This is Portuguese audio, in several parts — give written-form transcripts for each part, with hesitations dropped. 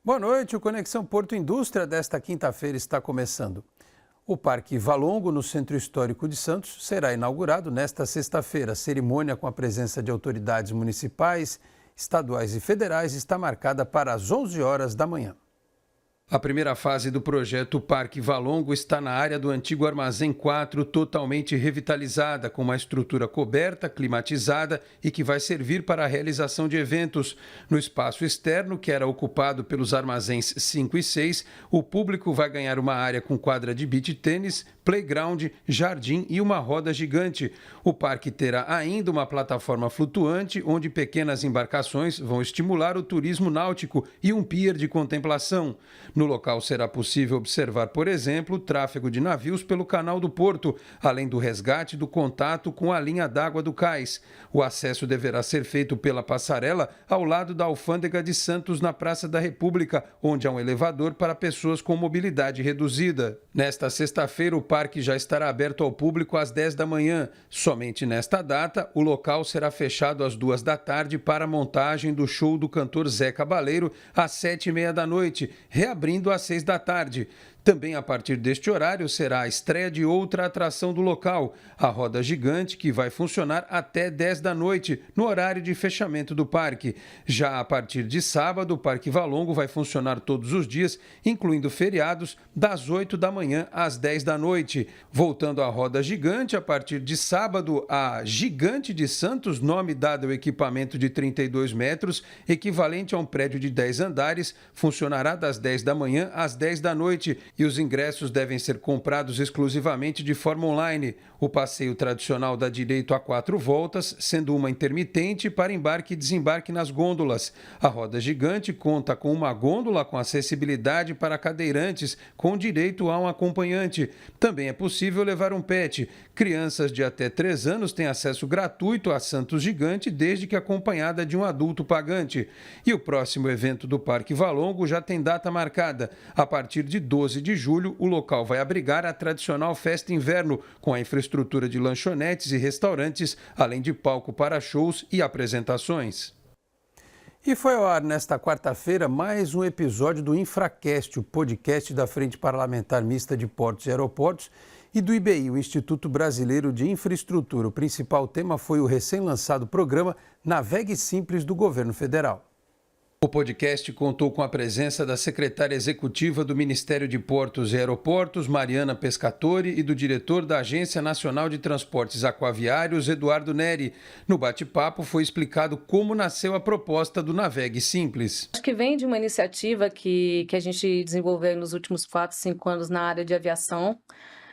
Boa noite, o Conexão Porto Indústria desta quinta-feira está começando. O Parque Valongo, no Centro Histórico de Santos, será inaugurado nesta sexta-feira. A cerimônia com a presença de autoridades municipais, estaduais e federais está marcada para as 11 horas da manhã. A primeira fase do projeto Parque Valongo está na área do antigo Armazém 4, totalmente revitalizada, com uma estrutura coberta, climatizada e que vai servir para a realização de eventos. No espaço externo, que era ocupado pelos armazéns 5 e 6, o público vai ganhar uma área com quadra de beach tênis, playground, jardim e uma roda gigante. O parque terá ainda uma plataforma flutuante, onde pequenas embarcações vão estimular o turismo náutico e um pier de contemplação. No local será possível observar, por exemplo, o tráfego de navios pelo canal do Porto, além do resgate do contato com a linha d'água do cais. O acesso deverá ser feito pela passarela ao lado da Alfândega de Santos, na Praça da República, onde há um elevador para pessoas com mobilidade reduzida. Nesta sexta-feira, o parque já estará aberto ao público às 10 da manhã. Somente nesta data, o local será fechado às 2 da tarde para a montagem do show do cantor Zé Cabaleiro às 7h30 da noite, reabrindo às 6 da tarde. Também a partir deste horário será a estreia de outra atração do local, a roda gigante, que vai funcionar até 10 da noite, no horário de fechamento do parque. Já a partir de sábado, o Parque Valongo vai funcionar todos os dias, incluindo feriados, das 8 da manhã às 10 da noite. Voltando à roda gigante, a partir de sábado, a Gigante de Santos, nome dado ao equipamento de 32 metros, equivalente a um prédio de 10 andares, funcionará das 10 da manhã às 10 da noite, e os ingressos devem ser comprados exclusivamente de forma online. O passeio tradicional dá direito a 4 voltas, sendo uma intermitente para embarque e desembarque nas gôndolas. A roda gigante conta com uma gôndola com acessibilidade para cadeirantes, com direito a um acompanhante. Também é possível levar um pet. Crianças de até 3 anos têm acesso gratuito a Santos Gigante, desde que acompanhada de um adulto pagante. E o próximo evento do Parque Valongo já tem data marcada. A partir de 12 de julho, o local vai abrigar a tradicional festa inverno, com a infraestrutura de lanchonetes e restaurantes, além de palco para shows e apresentações. E foi ao ar nesta quarta-feira mais um episódio do Infracast, o podcast da Frente Parlamentar Mista de Portos e Aeroportos, e do IBI, o Instituto Brasileiro de Infraestrutura. O principal tema foi o recém-lançado programa Navegue Simples do Governo Federal. O podcast contou com a presença da secretária executiva do Ministério de Portos e Aeroportos, Mariana Pescatori, e do diretor da Agência Nacional de Transportes Aquaviários, Eduardo Neri. No bate-papo foi explicado como nasceu a proposta do Navegue Simples. Acho que vem de uma iniciativa que a gente desenvolveu nos últimos 4, 5 anos na área de aviação.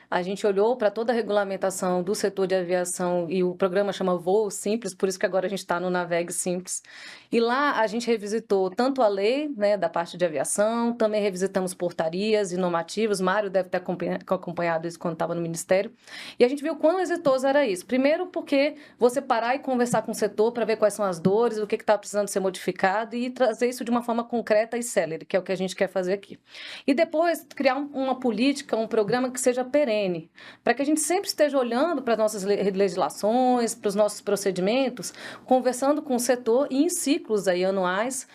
A gente olhou para toda a regulamentação do setor de aviação e o programa chama Voo Simples, por isso que agora a gente está no Navegue Simples. E lá a gente revisitou tanto a lei, né, da parte de aviação, também revisitamos portarias e normativas. Mário deve ter acompanhado isso quando estava no Ministério. E a gente viu quão exitoso era isso. Primeiro porque você parar e conversar com o setor para ver quais são as dores, o que está precisando ser modificado e trazer isso de uma forma concreta e célere, que é o que a gente quer fazer aqui. E depois criar uma política, um programa que seja perene, para que a gente sempre esteja olhando para as nossas legislações, para os nossos procedimentos, conversando com o setor e em ciclos aí anuais,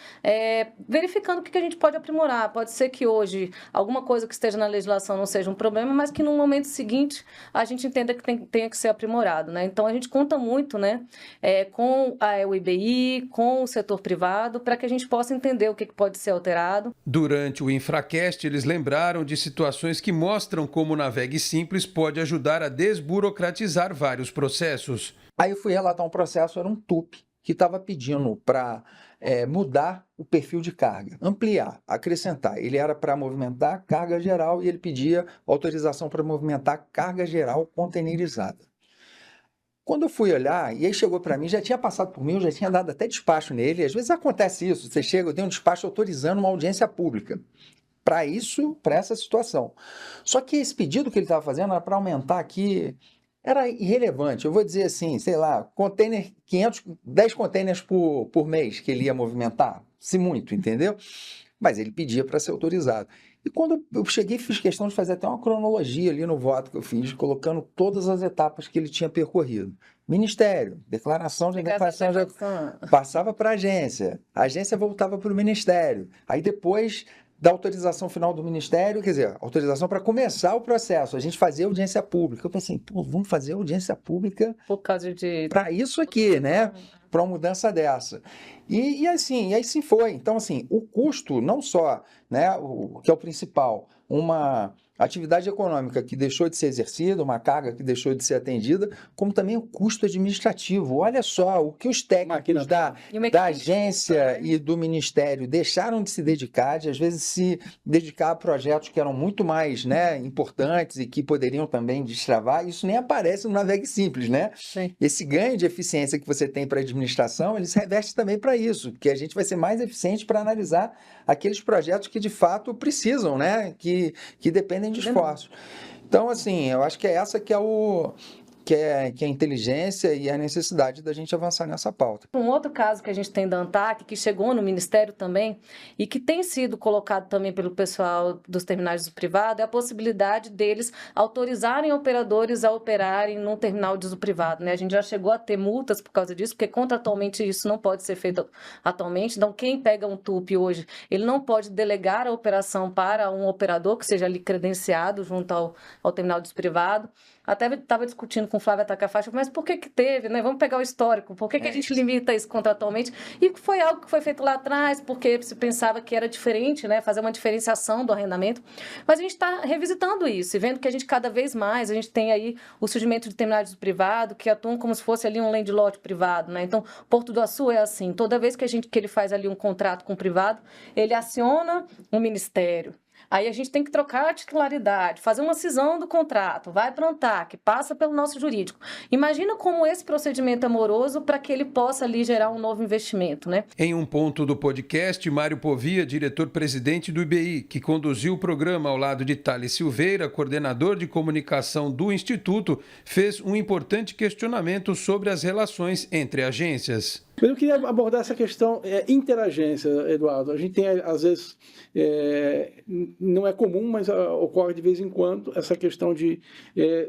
verificando o que a gente pode aprimorar. Pode ser que hoje alguma coisa que esteja na legislação não seja um problema, mas que no momento seguinte a gente entenda que tenha que ser aprimorado, né? Então a gente conta muito, né, com o IBI, com o setor privado, para que a gente possa entender o que pode ser alterado. Durante o Infracast, eles lembraram de situações que mostram como o Navegue Simples pode ajudar a desburocratizar vários processos. Aí eu fui relatar um processo, era um TUP, que estava pedindo para mudar o perfil de carga, ampliar, acrescentar. Ele era para movimentar carga geral e ele pedia autorização para movimentar carga geral containerizada. Quando eu fui olhar, e aí chegou para mim, já tinha passado por mim, eu já tinha dado até despacho nele. Às vezes acontece isso, você chega, eu tenho um despacho autorizando uma audiência pública para isso, para essa situação. Só que esse pedido que ele estava fazendo era para aumentar aqui, era irrelevante. Eu vou dizer assim, sei lá, 10 containers por mês que ele ia movimentar, se muito, entendeu? Mas ele pedia para ser autorizado. E quando eu cheguei, fiz questão de fazer até uma cronologia ali no voto que eu fiz, colocando todas as etapas que ele tinha percorrido. Ministério, declaração de passava para a agência voltava para o Ministério. Aí depois da autorização final do Ministério, quer dizer, autorização para começar o processo, a gente fazia audiência pública. Eu pensei, pô, vamos fazer audiência pública por causa de... para isso aqui, né? Para uma mudança dessa. E assim foi. Então, assim, o custo, não só, né, o que é o principal, uma atividade econômica que deixou de ser exercida, uma carga que deixou de ser atendida, como também o custo administrativo. Olha só, o que os técnicos da agência e do Ministério deixaram de se dedicar, de às vezes se dedicar a projetos que eram muito mais, né, importantes e que poderiam também destravar, isso nem aparece no Navegue Simples, né? Sim. Esse ganho de eficiência que você tem para a administração, ele se reveste também para isso, que a gente vai ser mais eficiente para analisar aqueles projetos que de fato precisam, né, que dependem de esforços. Então, assim, eu acho que é essa que é a inteligência e a necessidade da gente avançar nessa pauta. Um outro caso que a gente tem da ANTAC, que chegou no Ministério também, e que tem sido colocado também pelo pessoal dos terminais do privado, é a possibilidade deles autorizarem operadores a operarem num terminal de uso privado, né? A gente já chegou a ter multas por causa disso, porque contratualmente isso não pode ser feito atualmente. Então, quem pega um TUP hoje, ele não pode delegar a operação para um operador que seja ali credenciado junto ao terminal de uso privado. Até estava discutindo com o Flávio Atacafacho, mas por que teve, né? Vamos pegar o histórico, por que a gente limita isso contratualmente? E foi algo que foi feito lá atrás, porque se pensava que era diferente, né? Fazer uma diferenciação do arrendamento. Mas a gente está revisitando isso e vendo que a gente cada vez mais, a gente tem aí o surgimento de terminais privado que atuam como se fosse ali um land lot privado, né? Então, Porto do Açu é assim, toda vez que ele faz ali um contrato com o privado, ele aciona o Ministério. Aí a gente tem que trocar a titularidade, fazer uma cisão do contrato, vai para a ANTAC, passa pelo nosso jurídico. Imagina como esse procedimento é moroso para que ele possa ali gerar um novo investimento, né? Em um ponto do podcast, Mário Povia, diretor-presidente do IBI, que conduziu o programa ao lado de Thales Silveira, coordenador de comunicação do Instituto, fez um importante questionamento sobre as relações entre agências. Eu queria abordar essa questão interagência, Eduardo. A gente tem, às vezes, não é comum, mas ocorre de vez em quando, essa questão de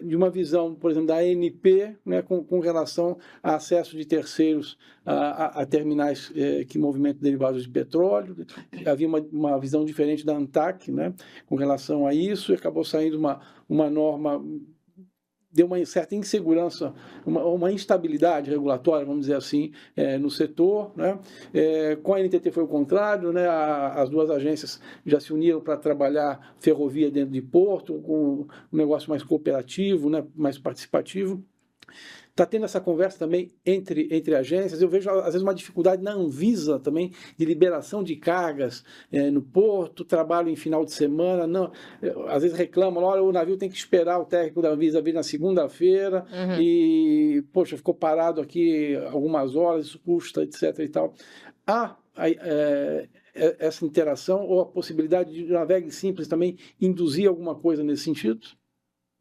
uma visão, por exemplo, da ANP, né, com relação a acesso de terceiros a terminais que movimentam derivados de petróleo. Havia uma visão diferente da ANTAC, né, com relação a isso, e acabou saindo uma norma... deu uma certa insegurança, uma instabilidade regulatória, vamos dizer assim, no setor, né? Com a NTT foi o contrário, né? As duas agências já se uniram para trabalhar ferrovia dentro de porto, com um negócio mais cooperativo, né? Mais participativo. Está tendo essa conversa também entre agências. Eu vejo, às vezes, uma dificuldade na Anvisa também, de liberação de cargas no porto, trabalho em final de semana. Não, às vezes reclamam, olha, o navio tem que esperar o técnico da Anvisa vir na segunda-feira e, poxa, ficou parado aqui algumas horas, isso custa, etc. e tal. Há essa interação ou a possibilidade de Navegue Simples também induzir alguma coisa nesse sentido?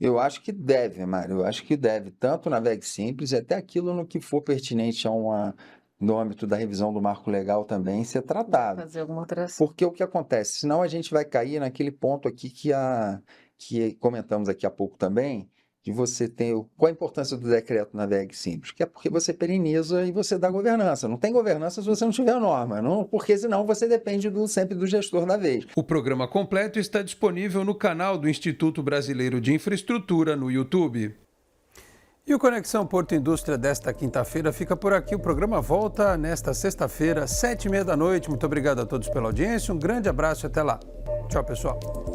Eu acho que deve, Mário, eu acho que deve, tanto na Navegue Simples, até aquilo no que for pertinente no âmbito da revisão do marco legal também ser tratado. Fazer alguma alteração. Porque o que acontece? Senão a gente vai cair naquele ponto aqui que comentamos aqui há pouco também, de você ter... Qual a importância do decreto Navegue Simples? Que é porque você pereniza e você dá governança. Não tem governança se você não tiver norma, não, porque senão você depende sempre do gestor da vez. O programa completo está disponível no canal do Instituto Brasileiro de Infraestrutura no YouTube. E o Conexão Porto Indústria desta quinta-feira fica por aqui. O programa volta nesta sexta-feira, 19h30 da noite. Muito obrigado a todos pela audiência, um grande abraço e até lá. Tchau, pessoal.